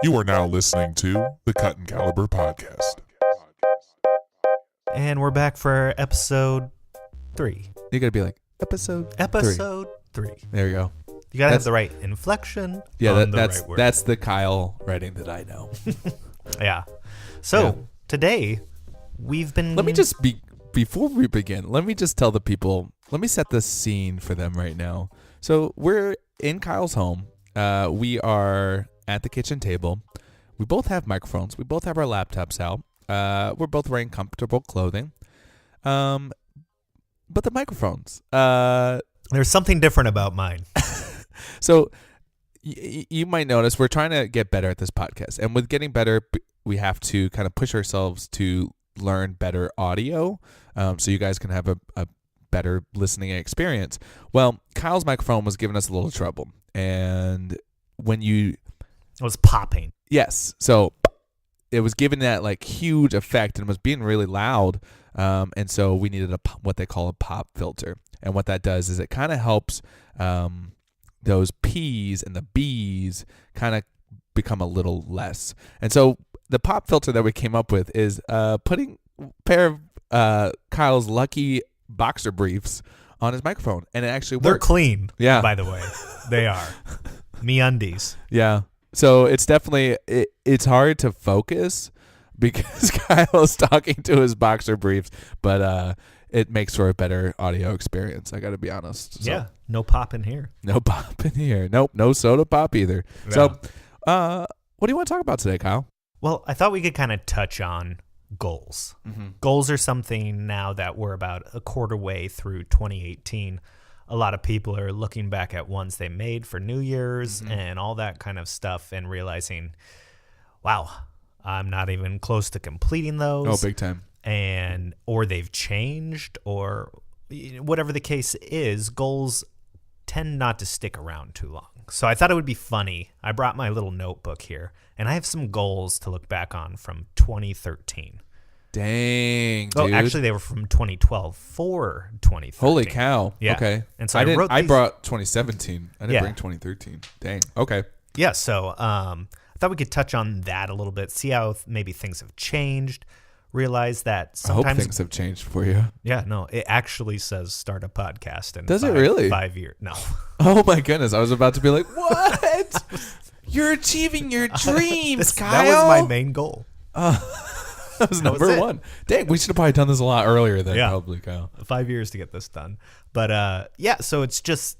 You are now listening to the Cut and Caliber Podcast. And we're back for episode 3. You gotta be like, episode 3. There you go. You gotta have the right inflection. Yeah, right word. that's the Kyle writing that I know. Yeah. So today we've been. Let me just before we begin, let me just tell the people. Let me set the scene for them right now. So we're in Kyle's home. We are at the kitchen table. We both have microphones. We both have our laptops out. We're both wearing comfortable clothing. But the microphones. There's something different about mine. So you might notice we're trying to get better at this podcast. And with getting better, we have to kind of push ourselves to learn better audio so you guys can have a better listening experience. Well, Kyle's microphone was giving us a little trouble. And when you... It was popping. Yes. So it was giving that like huge effect and was being really loud. And so we needed what they call a pop filter. And what that does is it kind of helps those P's and the B's kind of become a little less. And so the pop filter that we came up with is putting a pair of Kyle's lucky boxer briefs on his microphone. And it actually works. They're clean, yeah. By the way. They are. MeUndies. Yeah. So it's definitely, it's hard to focus because Kyle's talking to his boxer briefs, but it makes for a better audio experience. I got to be honest. So, yeah. No pop in here. No pop in here. Nope. No soda pop either. Yeah. So what do you want to talk about today, Kyle? Well, I thought we could kind of touch on goals. Mm-hmm. Goals are something now that we're about a quarter way through 2018. A lot of people are looking back at ones they made for New Year's and all that kind of stuff and realizing, wow, I'm not even close to completing those. Oh, big time. Or they've changed, or whatever the case is, goals tend not to stick around too long. So I thought it would be funny. I brought my little notebook here, and I have some goals to look back on from 2013. Dang, dude. Oh, actually, they were from 2012 for 2013. Holy cow. Yeah. Okay. And so I brought 2017. I didn't bring 2013. Dang. Okay. Yeah, so I thought we could touch on that a little bit, see how maybe things have changed, realize that sometimes... I hope things have changed for you. Yeah, no, it actually says start a podcast in Does it really? 5 years. No. Oh, my goodness. I was about to be like, what? You're achieving your dreams, Kyle. That was my main goal. That was number one. Dang, we should have probably done this a lot earlier than probably, Kyle. 5 years to get this done. But so it's just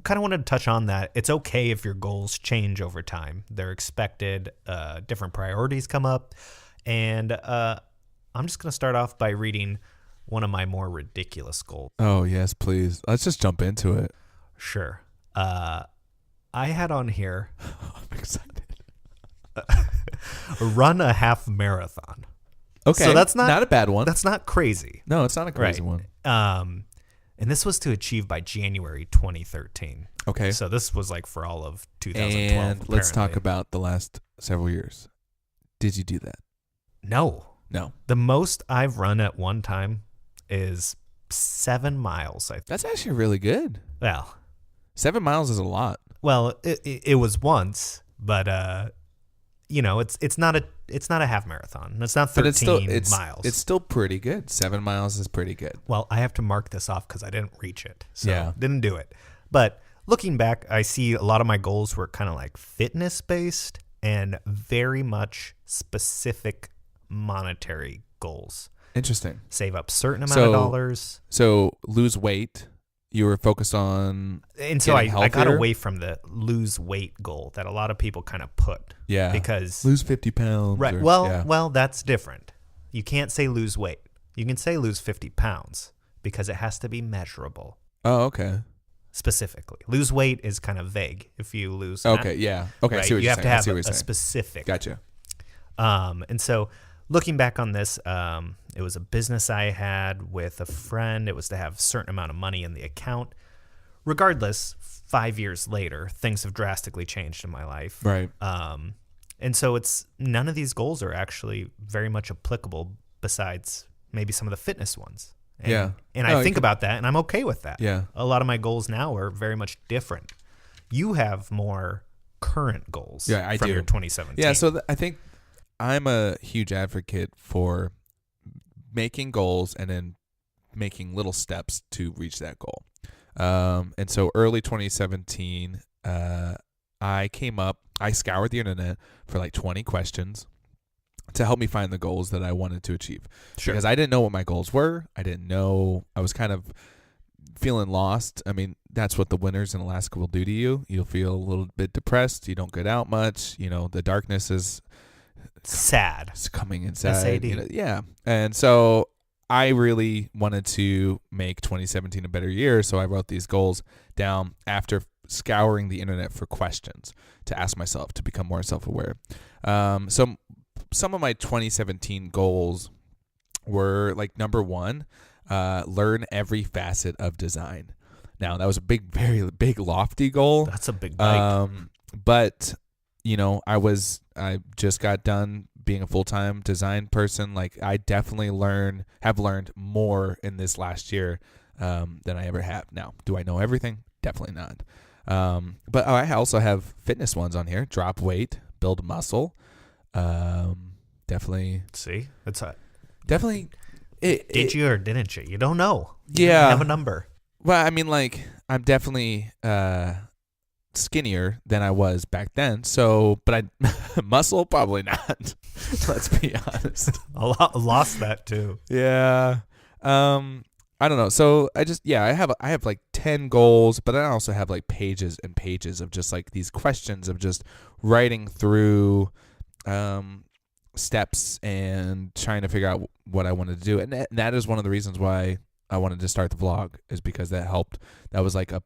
kind of wanted to touch on that. It's okay if your goals change over time. They're expected. Different priorities come up. And I'm just going to start off by reading one of my more ridiculous goals. Oh, yes, please. Let's just jump into it. Sure. I had on here... I'm excited. Run a half marathon. Okay, so that's not a bad one. That's not crazy. No, it's not a crazy one. And this was to achieve by January 2013. Okay. So this was like for all of 2012. And let's talk about the last several years. Did you do that? No. The most I've run at one time is 7 miles. That's actually really good. Well, 7 miles is a lot. Well, it was once, but it's not a half marathon. It's not 13 miles. It's still pretty good. 7 miles is pretty good. Well, I have to mark this off because I didn't reach it. So didn't do it. But looking back, I see a lot of my goals were kind of like fitness based and very much specific monetary goals. Interesting. Save up certain amount of dollars. So lose weight. You were focused on and so I got away from the lose weight goal that a lot of people kind of put. Yeah. Because lose 50 pounds. Right. Well, that's different. You can't say lose weight. You can say lose 50 pounds because it has to be measurable. Oh, okay. Specifically. Lose weight is kind of vague. If you lose Okay, yeah. Okay, right? I see what you you're have saying. to have a specific. Gotcha. And so looking back on this, it was a business I had with a friend. It was to have a certain amount of money in the account. Regardless, 5 years later, things have drastically changed in my life. Right. And so none of these goals are actually very much applicable besides maybe some of the fitness ones. And I think about that, and I'm okay with that. Yeah. A lot of my goals now are very much different. You have more current goals Yeah, I from do. your 2017. Yeah, so I think I'm a huge advocate for making goals and then making little steps to reach that goal. And so early 2017, I scoured the internet for like 20 questions to help me find the goals that I wanted to achieve. Sure. Because I didn't know what my goals were. I was kind of feeling lost. I mean, that's what the winters in Alaska will do to you. You'll feel a little bit depressed. You don't get out much. The darkness is sad. It's coming inside. SAD. Yeah. And so I really wanted to make 2017 a better year. So I wrote these goals down after scouring the internet for questions to ask myself to become more self-aware. So some of my 2017 goals were like, number one, learn every facet of design. Now, that was a very big, lofty goal. That's a big bite. But, I just got done being a full-time design person. Like, I definitely have learned more in this last year than I ever have. Now, do I know everything? Definitely not. But I also have fitness ones on here. Drop weight, build muscle. Definitely. See? Definitely. Did you or didn't you? You don't know. You Yeah. don't have a number. Well, I mean, like, I'm definitely skinnier than I was back then. So, but muscle, probably not. Let's be honest. I lost that too. Yeah. I don't know. So I have like 10 goals, but I also have like pages and pages of just like these questions of just writing through steps and trying to figure out what I wanted to do. And that is one of the reasons why I wanted to start the vlog, is because that helped. That was like a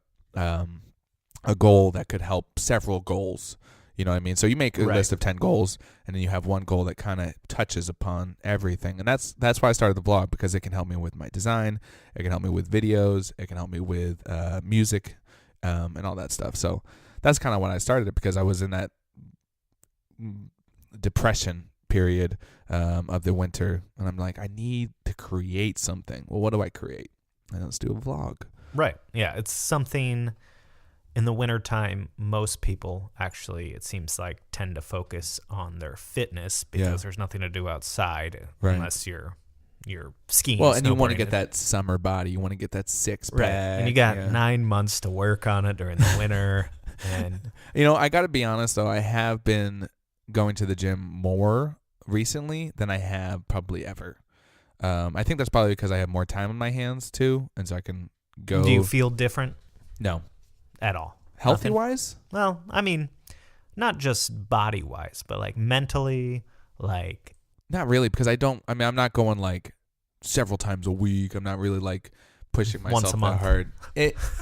goal that could help several goals. You know what I mean? So you make a list of 10 goals, and then you have one goal that kind of touches upon everything. And that's why I started the vlog, because it can help me with my design. It can help me with videos. It can help me with music and all that stuff. So that's kind of when I started it, because I was in that depression period of the winter. And I'm like, I need to create something. Well, what do I create? And let's do a vlog. Right. Yeah. It's something in the wintertime, most people actually, it seems like, tend to focus on their fitness because there's nothing to do outside unless you're skiing. Well, and you want to get that summer body. You want to get that six pack. Right. And you got 9 months to work on it during the winter. And I got to be honest, though, I have been going to the gym more recently than I have probably ever. I think that's probably because I have more time on my hands, too, and so I can go. Do you feel different? No. At all? Healthy-wise? Well, I mean, not just body-wise, but like mentally, like... Not really, because I'm not going like several times a week. I'm not really like pushing myself once a month. that hard.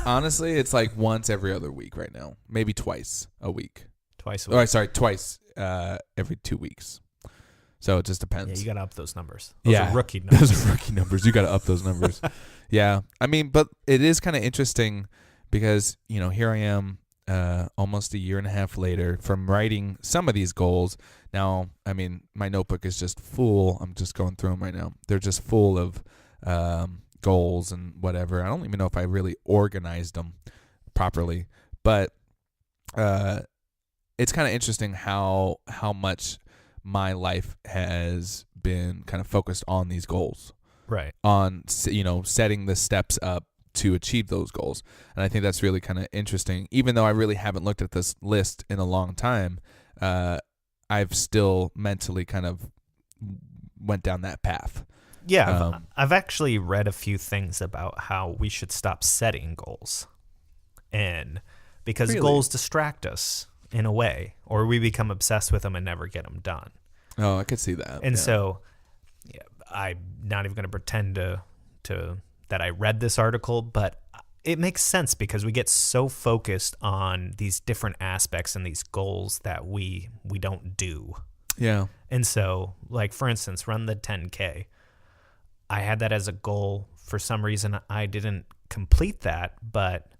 Honestly, it's like once every other week right now. Maybe twice a week. Twice a week. Twice every 2 weeks. So it just depends. Yeah, you got to up those numbers. Those are rookie numbers. Those are rookie numbers. You got to up those numbers. Yeah. I mean, but it is kind of interesting because, here I am almost a year and a half later from writing some of these goals. Now, I mean, my notebook is just full. I'm just going through them right now. They're just full of goals and whatever. I don't even know if I really organized them properly. But it's kind of interesting how much my life has been kind of focused on these goals. Right. On, setting the steps up to achieve those goals. And I think that's really kind of interesting. Even though I really haven't looked at this list in a long time, I've still mentally kind of went down that path. Yeah, I've actually read a few things about how we should stop setting goals. And because goals distract us in a way, or we become obsessed with them and never get them done. Oh, I could see that. And so I'm not even going to pretend to that I read this article, but it makes sense because we get so focused on these different aspects and these goals that we don't do. Yeah. And so, like, for instance, run the 10K. I had that as a goal. For some reason, I didn't complete that, but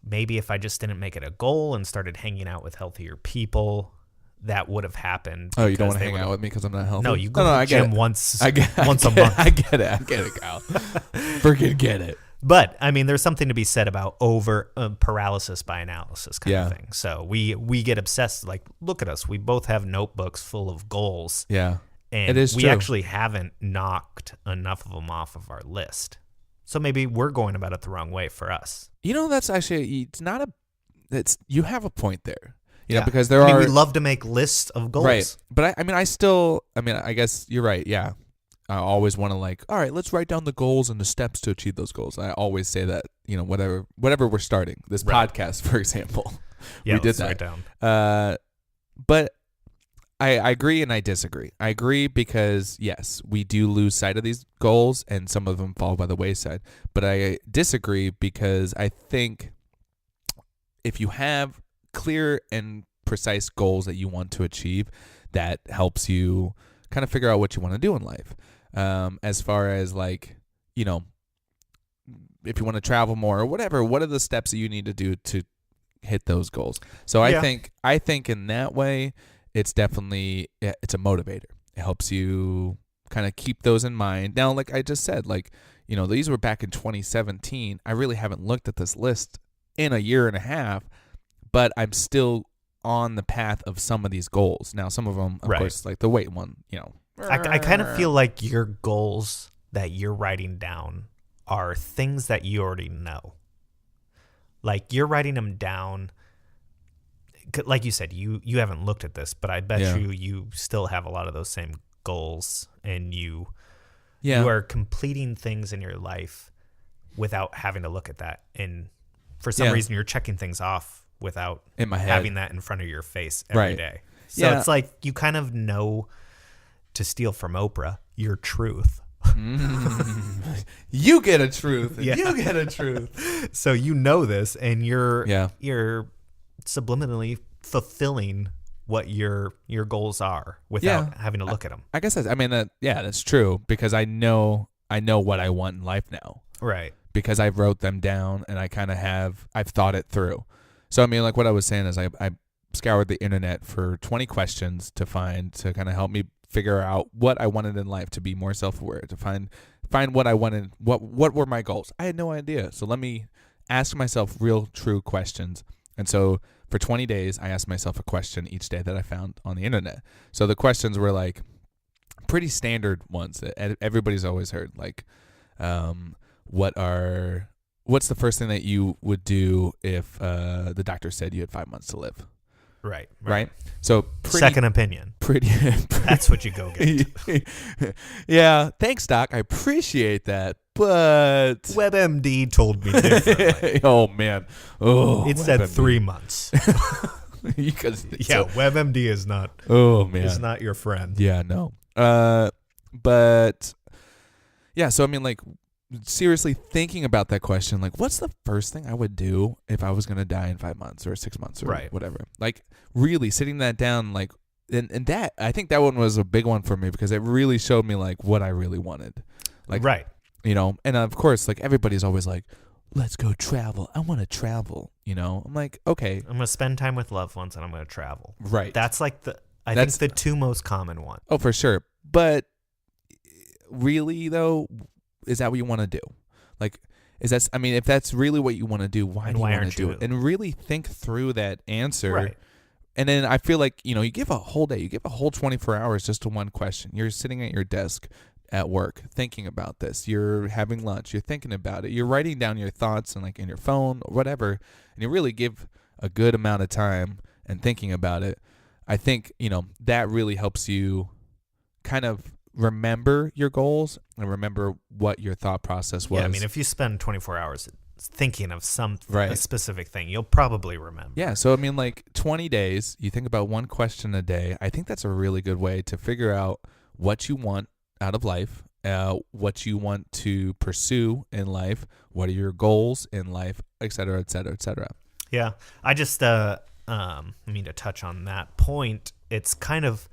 maybe if I just didn't make it a goal and started hanging out with healthier people, that would have happened. Oh, you don't want to hang out with me because I'm not healthy? No, you go to the gym once a month. I get it, Kyle. Freaking get it. But I mean, there's something to be said about over paralysis by analysis kind of thing. So we get obsessed. Like, look at us. We both have notebooks full of goals. Yeah. And It is we true. actually haven't knocked enough of them off of our list. So maybe we're going about it the wrong way for us. That's actually, it's not you have a point there. Yeah. Because I mean, we love to make lists of goals. Right. But I guess you're right. Yeah. I always want to all right, let's write down the goals and the steps to achieve those goals. I always say that, whatever we're starting, this podcast, for example, Yeah, we did that. Write down. But I agree and I disagree. I agree because, yes, we do lose sight of these goals and some of them fall by the wayside. But I disagree because I think if you have clear and precise goals that you want to achieve, that helps you kind of figure out what you want to do in life. As far as if you want to travel more or whatever, what are the steps that you need to do to hit those goals? So I think in that way, it's definitely, it's a motivator. It helps you kind of keep those in mind. Now, like I just said, these were back in 2017. I really haven't looked at this list in a year and a half, but I'm still on the path of some of these goals. Now, some of them, of course, like the weight one, I kind of feel like your goals that you're writing down are things that you already know. Like, you're writing them down. Like you said, you haven't looked at this, but I bet you still have a lot of those same goals, and you are completing things in your life without having to look at that. And for some reason, you're checking things off without in my head, having that in front of your face every day. So it's like you kind of know, to steal from Oprah, your truth. You get a truth. Yeah. You get a truth. So you know this, and you're subliminally fulfilling what your goals are without having to look at them. I guess that's true, because I know what I want in life now. Right. Because I wrote them down and I've thought it through. So I mean, like what I was saying is I scoured the internet for 20 questions to kind of help me figure out what I wanted in life, to be more self-aware, to find what I wanted, what were my goals. I had no idea. So let me ask myself real, true questions. And so for 20 days, I asked myself a question each day that I found on the internet. So the questions were like pretty standard ones that everybody's always heard. Like, what's the first thing that you would do if the doctor said you had 5 months to live? Right. So second opinion. Pretty. That's what you go get. Yeah. Thanks, Doc. I appreciate that. But WebMD told me differently. Oh man. Oh, it said 3 months. WebMD is not. Oh man, is not your friend. Yeah, no. But yeah. So I mean, like, seriously thinking about that question, like, what's the first thing I would do if I was going to die in 5 months or 6 months or whatever? Like, really sitting that down, like, and that, I think that one was a big one for me, because it really showed me like what I really wanted. Like, and of course, like, everybody's always like, let's go travel. I want to travel, I'm like, okay. I'm going to spend time with loved ones, and I'm going to travel. Right. That's like I think the two most common ones. Oh, for sure. But really though, is that what you want to do? Like, if that's really what you want to do, why do you want to do it? And really think through that answer. Right. And then I feel like, you give a whole day, you give a whole 24 hours just to one question. You're sitting at your desk at work thinking about this. You're having lunch. You're thinking about it. You're writing down your thoughts and, like, in your phone or whatever. And you really give a good amount of time and thinking about it. I think, that really helps you kind of remember your goals and remember what your thought process was. Yeah, I mean, if you spend 24 hours thinking of a specific thing, you'll probably remember. Yeah, so I mean, like, 20 days, you think about one question a day. I think that's a really good way to figure out what you want out of life, what you want to pursue in life, what are your goals in life, et cetera, et cetera, et cetera. Yeah, I just I mean, to touch on that point, it's kind of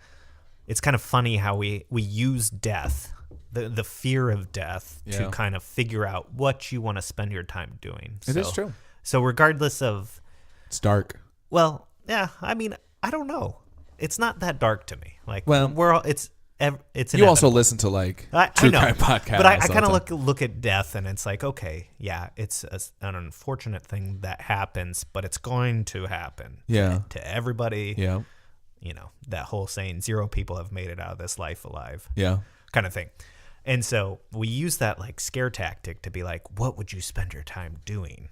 funny how we use death, the fear of death, to kind of figure out what you want to spend your time doing. It is true. So regardless of... It's dark. Well, yeah, I mean, I don't know. It's not that dark to me. Like, well, it's You also inevitable. listen to like I true know, crime podcasts. but I all the kind of time. look at death, and it's like, okay, yeah, it's an unfortunate thing that happens, but it's going to happen. Yeah. To everybody. Yeah. You know, that whole saying, 0 people have made it out of this life alive, Yeah. kind of thing. And so we use that like scare tactic to be like, what would you spend your time doing?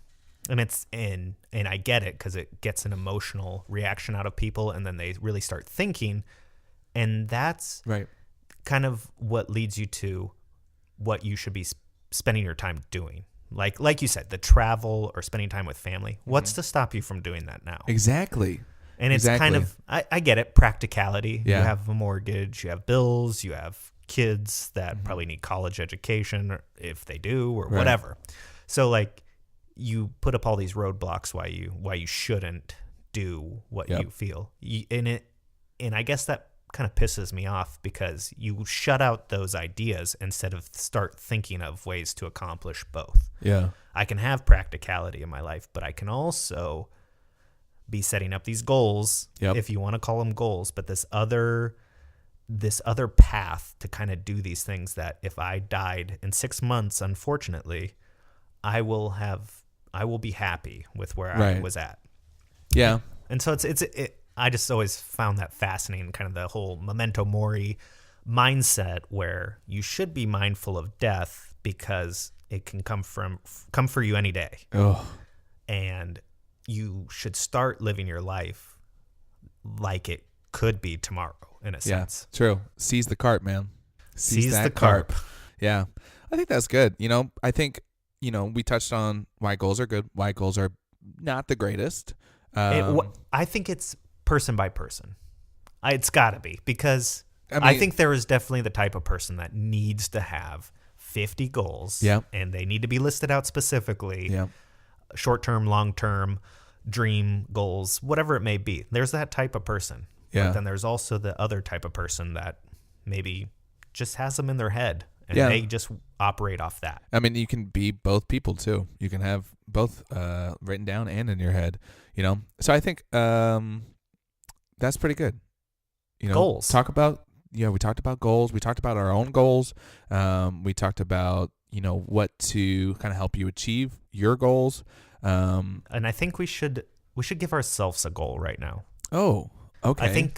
And and I get it, because it gets an emotional reaction out of people, and then they really start thinking, and that's Right. kind of what leads you to what you should be spending your time doing. Like you said, the travel or spending time with family. What's to stop you from doing that now? Exactly. And it's Exactly. kind of, I get it, practicality. Yeah. You have a mortgage, you have bills, you have kids that probably need college education, or if they do, or Right. whatever. So like, you put up all these roadblocks why you shouldn't do what Yep. you feel. And I guess that kind of pisses me off, because you shut out those ideas instead of start thinking of ways to accomplish both. Yeah. I can have practicality in my life, but I can also be setting up these goals, Yep. if you want to call them goals, but this other path to kind of do these things that if I died in 6 months, unfortunately, I will be happy with where I Right. was at. Yeah. And so I just always found that fascinating, kind of the whole memento mori mindset, where you should be mindful of death because it can come for you any day. Oh. And you should start living your life like it could be tomorrow, in a Yeah. sense. True. Seize the carp, man. Seize that the carp. Yeah. I think that's good. I think, we touched on why goals are good, why goals are not the greatest. I think it's person by person. It's got to be, because I I mean- think there is definitely the type of person that needs to have 50 goals. Yeah. And they need to be listed out specifically. Yeah. Short-term, long-term, dream goals, whatever it may be. There's that type of person. Yeah. But then there's also the other type of person that maybe just has them in their head, and Yeah. they just operate off that. I mean, you can be both people too. You can have both written down and in your head, So I think that's pretty good. Goals. We talked about goals. We talked about our own goals. We talked about, what to kind of help you achieve your goals. And I think we should give ourselves a goal right now. Oh, okay.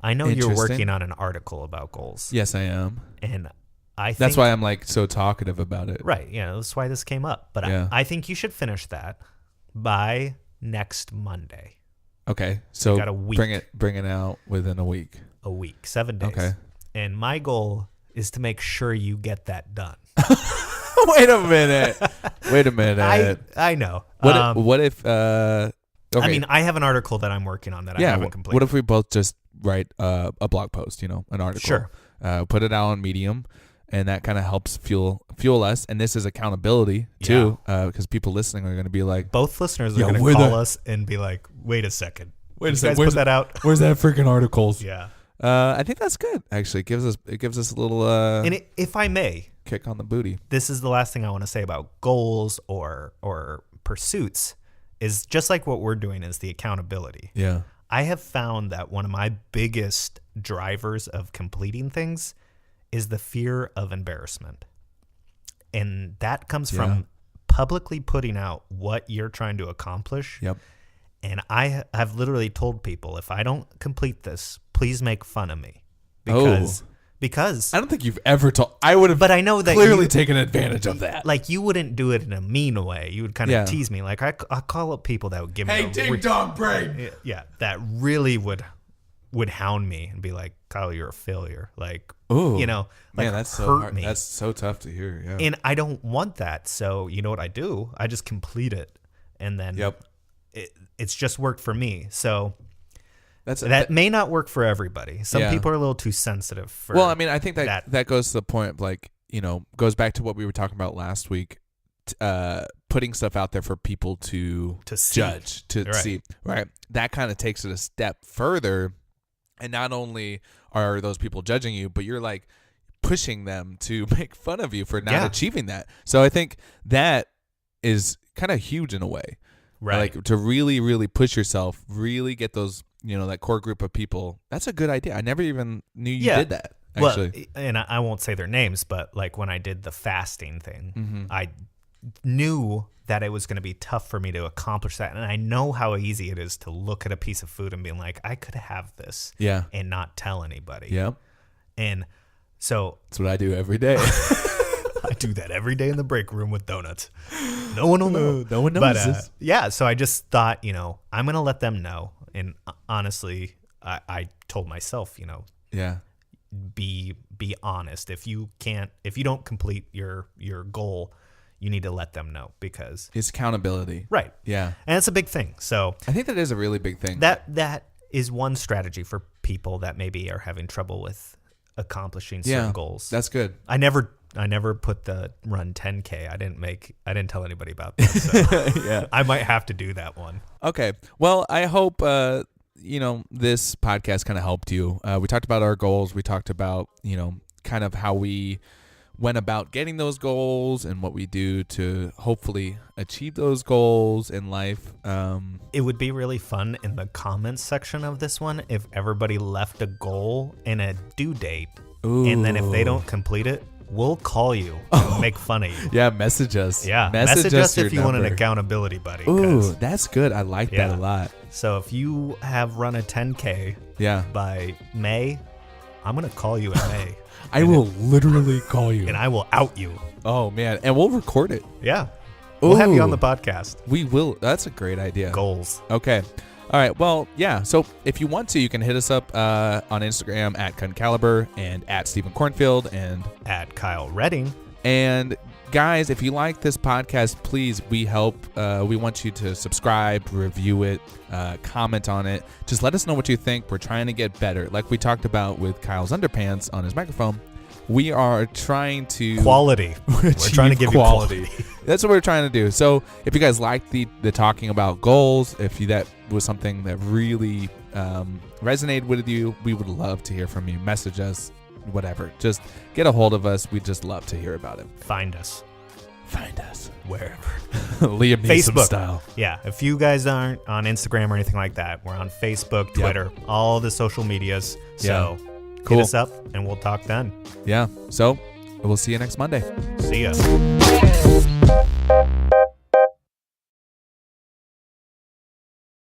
I know you're Interesting. working on an article about goals. Yes, I am. And I think That's why I'm like so talkative about it. right, that's why this came up. But Yeah. I think you should finish that by next Monday. Okay. So got a week. bring it out within a week. A week, 7 days. Okay. And my goal is to make sure you get that done. Wait a minute. I know. What if okay. I mean, I have an article that I'm working on that I haven't completed. What if we both just write a blog post, an article? Sure. Put it out on Medium, and that kind of helps fuel us. And this is accountability too, because people listening are going to be like, Both listeners are Yeah, going to where call the- us and be like, wait a second. Wait a You second, guys put that out? "Where's that freaking articles?" Yeah. I think that's good. Actually, it gives us a little And if I may, kick on the booty. this is the last thing I want to say about goals or pursuits, is just like what we're doing is the accountability. Yeah. I have found that one of my biggest drivers of completing things is the fear of embarrassment. And that comes Yeah. from publicly putting out what you're trying to accomplish. Yep. And I have literally told people, if I don't complete this, please make fun of me. Because I don't think you've ever told. I would have. but I know that clearly you, taken advantage of that. like, you wouldn't do it in a mean way. You would kind of Yeah. tease me. Like, I call up people that would give Hey, me ding dong brain. yeah, that really would hound me and be like, Kyle, you're a failure. Like, Ooh, like, man, that's so hurt hard. me. That's so tough to hear. Yeah. And I don't want that. So you know what I do? I just complete it. And then Yep. it's just worked for me. So That's that may not work for everybody. Some Yeah. people are a little too sensitive for Well, I mean, I think that goes to the point of like, goes back to what we were talking about last week, putting stuff out there for people to see. judge, to Right. see, right? That kind of takes it a step further. And not only are those people judging you, but you're like pushing them to make fun of you for not Yeah. achieving that. So I think that is kind of huge in a way. Right. Like to really, really push yourself, really get those, that core group of people. That's a good idea. I never even knew you Yeah. did that. actually. Well, and I won't say their names, but like when I did the fasting thing, Mm-hmm. I knew that it was going to be tough for me to accomplish that. And I know how easy it is to look at a piece of food and be like, I could have this Yeah. and not tell anybody. Yeah. And so That's what I do every day. I do that every day in the break room with donuts. No one will know. No one knows But this. yeah, so I just thought, I'm going to let them know. And honestly, I told myself, Yeah. be honest. If you don't complete your goal, you need to let them know, because It's accountability. right. Yeah. And it's a big thing. So I think that is a really big thing. that is one strategy for people that maybe are having trouble with accomplishing certain goals. That's good. I never put the run 10K. I didn't tell anybody about that. So Yeah. I might have to do that one. Okay. Well, I hope this podcast kind of helped you. We talked about our goals. We talked about, kind of how we went about getting those goals and what we do to hopefully achieve those goals in life. It would be really fun in the comments section of this one if everybody left a goal and a due date. And then if they don't complete it, we'll call you and make fun of you. Yeah, message us. Yeah, message us your if you want an number. accountability buddy. Ooh, that's good. I like that a lot. So if you have run a 10K by May, I'm going to call you in May. I will literally call you. And I will out you. Oh, man. And we'll record it. Yeah. We'll have you on Ooh. the podcast. We will. That's a great idea. Goals. Okay. All right. Well, yeah. So if you want to, you can hit us up on Instagram at @CutandCaliber and at Stephen Cornfield and At Kyle Redding. And guys, if you like this podcast, please, we want you to subscribe, review it, comment on it. Just let us know what you think. We're trying to get better. Like we talked about with Kyle's underpants on his microphone, we are trying to Quality. We're trying to give you quality. That's what we're trying to do. So if you guys like the talking about goals, if that was something that really resonated with you, we would love to hear from you. Message us, whatever. Just get a hold of us. We'd just love to hear about it. Find us. Wherever. Liam Neeson Facebook style. Yeah. If you guys aren't on Instagram or anything like that, we're on Facebook, Twitter, all the social medias. So Cool. hit us up and we'll talk then. Yeah. So we'll see you next Monday. See ya.